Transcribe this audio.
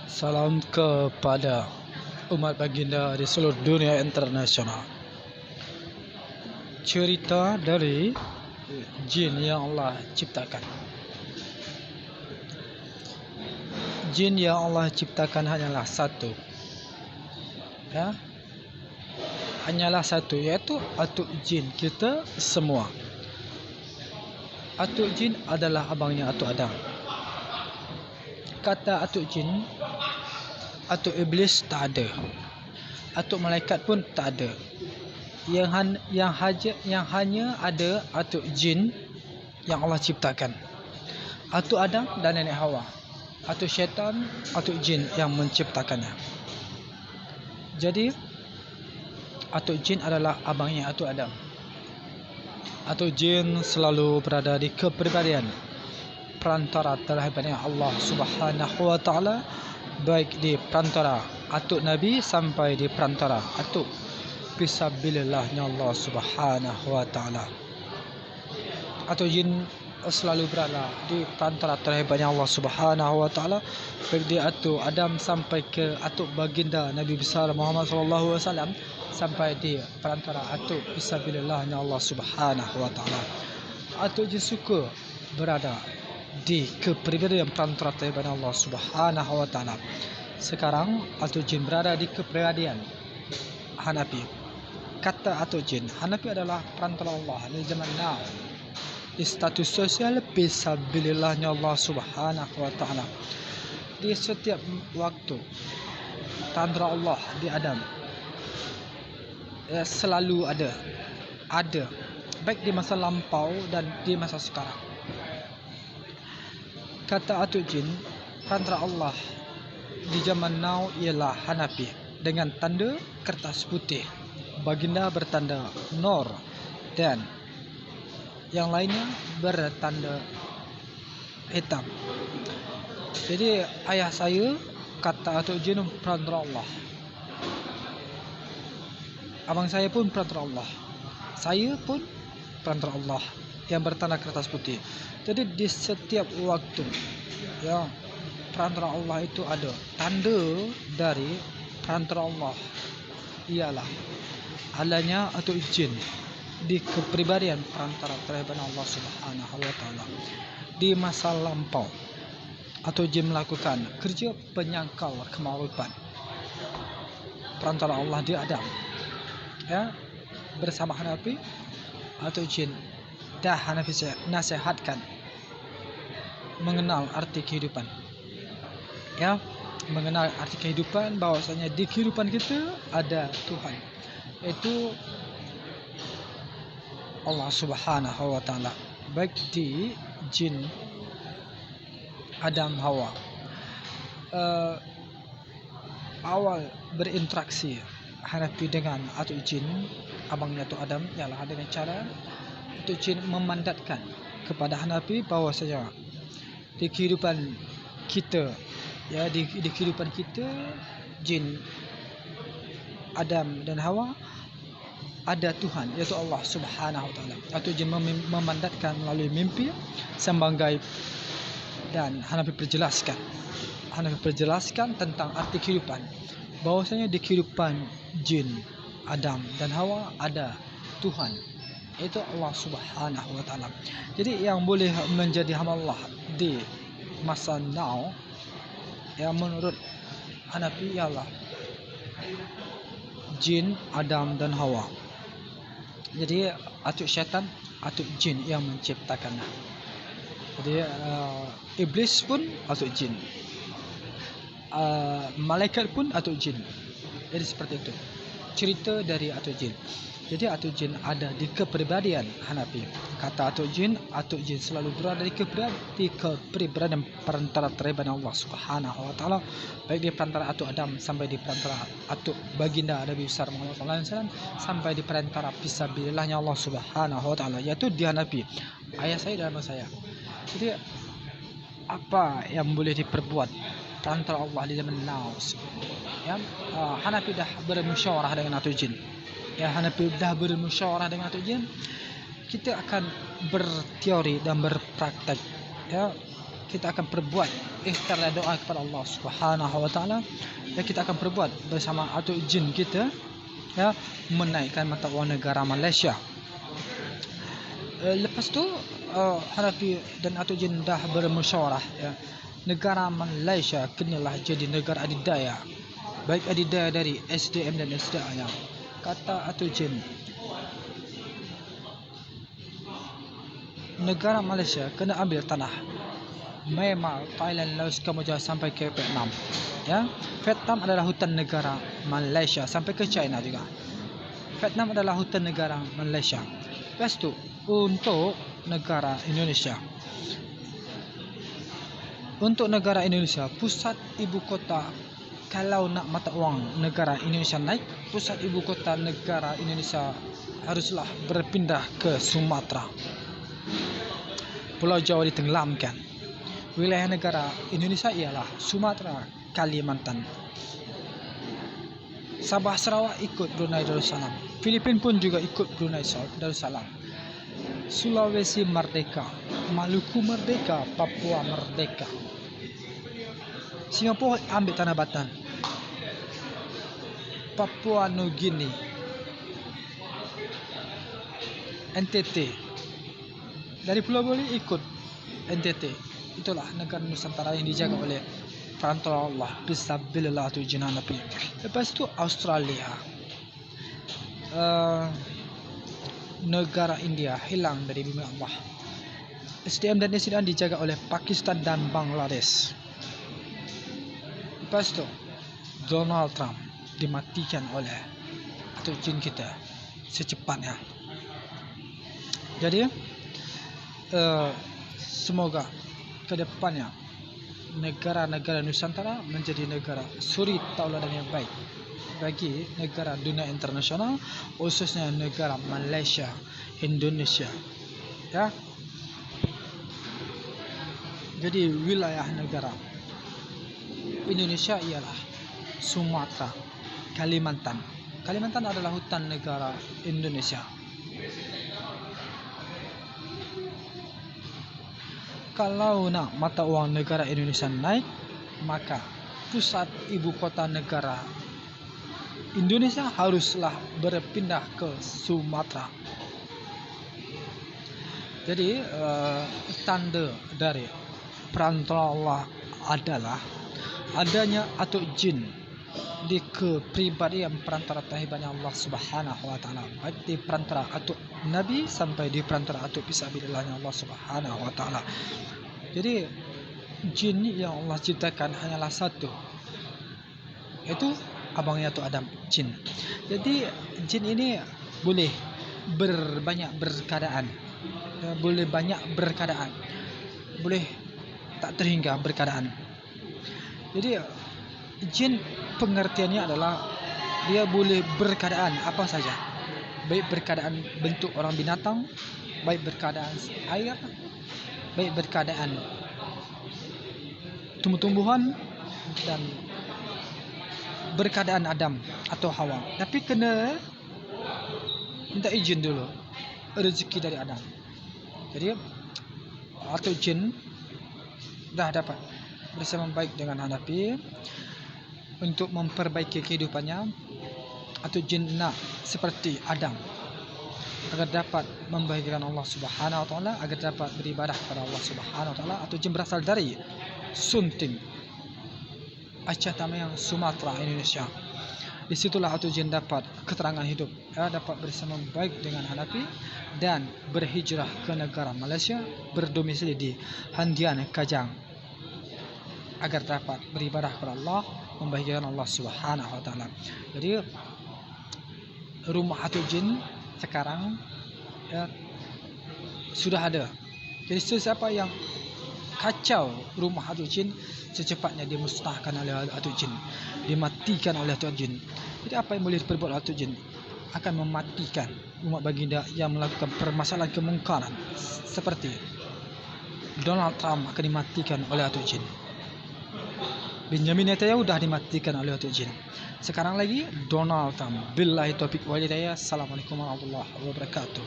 Salam kepada umat baginda di seluruh dunia internasional. Cerita dari jin yang Allah ciptakan. Jin yang Allah ciptakan hanyalah satu. Ya. Hanyalah satu, yaitu atuk jin kita semua. Atuk jin adalah abangnya atuk Adam. Kata atuk jin, atuk iblis tak ada. Atuk malaikat pun tak ada. Yang hanya ada atuk jin yang Allah ciptakan. Atuk Adam dan nenek Hawa. Atuk syaitan, atuk jin yang menciptakannya. Jadi atuk jin adalah abangnya atuk Adam. Atuk jin selalu berada di kepribadian perantara terhadap Allah Subhanahu wa taala, baik di perantara atuk Nabi sampai di perantara atuk fisabilillahnya Allah Subhanahu wa taala. Atuk jin selalu berada di perantara terhebatnya Allah Subhanahu wa taala, baik di atuk Adam sampai ke atuk baginda Nabi besar Muhammad sallallahu alaihi wasallam, sampai di perantara atuk fisabilillahnya Allah Subhanahu wa taala. Atuk jin suka berada di kepribadian perantara terhadap Allah Subhanahu wa taala. Sekarang atuk jin berada di kepribadian Hanafi. Kata atuk jin, Hanafi adalah perantara Allah di zaman now. Di status sosial fisabilillahnya Allah Subhanahu wa taala. Di setiap waktu perantara Allah di Adam selalu ada baik di masa lampau dan di masa sekarang. Kata atuk jin, perantara Allah di zaman now ialah Hanafi dengan tanda kertas putih. Baginda bertanda Nur dan yang lainnya bertanda hitam. Jadi ayah saya, kata atuk jin, perantara Allah. Abang saya pun perantara Allah. Saya pun perantara Allah yang bertanda kertas putih. Jadi di setiap waktu ya, perantara Allah itu ada. Tanda dari perantara Allah ialah adanya atuk jin di kepribadian perantara terhadap Allah Subhanahu wa taala. Di masa lampau atuk jin melakukan kerja penyangkal kemakrufan perantara Allah di Adam. Ya, bersama Hanafi, atuk jin dah Hanafi nasihatkan mengenal arti kehidupan. Ya, mengenal arti kehidupan, bahwasanya di kehidupan kita ada Tuhan, yaitu Allah Subhanahu wa taala, baik di jin Adam Hawa. Awal berinteraksi Hanafi dengan atuk jin, abangnya atuk Adam, ialah dengan cara atuk jin memandatkan kepada Hanafi bahwasanya di kehidupan kita, ya, di kehidupan kita jin Adam dan Hawa ada Tuhan, iaitu Allah Subhanahu wa taala. Atuk jin memandatkan melalui mimpi sembang gaib, dan Hanafi perjelaskan tentang arti kehidupan, bahwasanya di kehidupan jin Adam dan Hawa ada Tuhan, iaitu Allah Subhanahu wa taala. Jadi yang boleh menjadi hamba Allah di masa now, yang menurut Hanafi, ialah jin Adam dan Hawa. Jadi atuk syaitan, atuk jin yang menciptakannya. Jadi iblis pun atuk jin, malaikat pun atuk jin. Jadi seperti itu cerita dari atuk jin. Jadi atuk jin ada di kepribadian Hanafi. Kata atuk jin selalu berada di kepribadian perantara terhadap Allah Subhanahu wa taala, baik di perantara atuk Adam sampai di perantara atuk baginda Nabi besar Muhammad sallallahu alaihi wasallam, sampai di perantara fisabilillahnya Allah Subhanahu wa taala, yaitu di Hanafi, ayah saya dan abang saya. Jadi apa yang boleh diperbuat perantara Allah di zaman now? Ya, Hanafi dah bermusyawarah dengan atuk jin. Ya, Hanafi dah bermusyawarah dengan atuk jin. Kita akan berteori dan berpraktek. Ya, kita akan perbuat ikhtiar dan doa kepada Allah Subhanahu wa taala, dan kita akan berbuat bersama atau jin kita, ya, menaikkan mata wang negara Malaysia. Lepas tu Hanafi dan atau jin dah bermusyawarah, ya, negara Malaysia kenalah jadi negara adidaya, baik adidaya dari SDM dan SDA-nya. Kata atau jin, negara Malaysia kena ambil tanah Myanmar, Thailand, Laos, Kamboja sampai ke Vietnam. Ya, Vietnam adalah hutan negara Malaysia sampai ke China juga. Vietnam adalah hutan negara Malaysia. Lepas tu untuk negara Indonesia. Untuk negara Indonesia, pusat ibu kota, kalau nak mata wang negara Indonesia naik, pusat ibu kota negara Indonesia haruslah berpindah ke Sumatera. Pulau Jawa ditenggelamkan. Wilayah negara Indonesia ialah Sumatera, Kalimantan. Sabah Sarawak ikut Brunei Darussalam. Filipina pun juga ikut Brunei Darussalam. Sulawesi merdeka, Maluku merdeka, Papua merdeka. Singapura ambil tanah Batam. Papua New Guinea, NTT. Dari Pulau Bali ikut NTT. Itulah negara Nusantara yang dijaga oleh perantara Allah bisabilillah tu jinan Nabi. Lepas itu Australia, negara India hilang dari bumi Allah. SDM dan SDN dijaga oleh Pakistan dan Bangladesh. Lepas itu Donald Trump dimatikan oleh atau jin kita secepatnya. Jadi semoga ke depannya negara-negara Nusantara menjadi negara suri tauladan yang baik bagi negara dunia internasional, khususnya negara Malaysia, Indonesia. Ya. Jadi wilayah negara Indonesia ialah Sumatera, Kalimantan. Kalimantan adalah hutan negara Indonesia. Kalau nak mata wang negara Indonesia naik, maka pusat ibu kota negara Indonesia haruslah berpindah ke Sumatera. Jadi tanda dari perantara Allah adalah adanya atau jin di kepribadian perantara tahibannya Allah Subhanahu wa taala, baik di perantara atau Nabi sampai di perantara atau fisabilillahnya Allah Subhanahu wa taala. Jadi jin yang Allah ciptakan hanyalah satu, yaitu abangnya tu Adam, jin. Jadi jin ini boleh banyak berkeadaan, boleh tak terhingga berkeadaan. Jadi jin pengertiannya adalah dia boleh berkeadaan apa saja, baik berkeadaan bentuk orang binatang, baik berkeadaan air, baik berkeadaan tumbuh-tumbuhan, dan berkeadaan Adam atau Hawa. Tapi kena minta izin dulu rezeki dari Adam. Jadi atau jin dah dapat bersama baik dengan Hanafi untuk memperbaiki kehidupannya, atau jin nak seperti Adam agar dapat membahagiakan Allah Subhanahu wa taala, agar dapat beribadah kepada Allah Subhanahu wa taala. Atau jin berasal dari Sunting, Aceh Tamayang, Sumatera, Indonesia. Di situlah atau jin dapat keterangan hidup, dapat bersama baik dengan Hanafi dan berhijrah ke negara Malaysia, berdomisili di Handian, Kajang, agar dapat beribadah kepada Allah, membahagiakan Allah Subhanahu wa taala. Jadi rumah atau jin sekarang sudah ada. Jadi sesiapa yang kacau rumah atau jin, secepatnya dimusnahkan oleh atau jin, dimatikan oleh atau jin. Jadi apa yang boleh diperbuat atau jin akan mematikan umat baginda yang melakukan permasalahan kemungkaran, seperti Donald Trump akan dimatikan oleh atau jin. Benjamin Netanyahu dah dimatikan oleh atau jin. Sekarang lagi Donald Trump. Billahi taufiq wal hidayah. Assalamualaikum warahmatullahi wabarakatuh.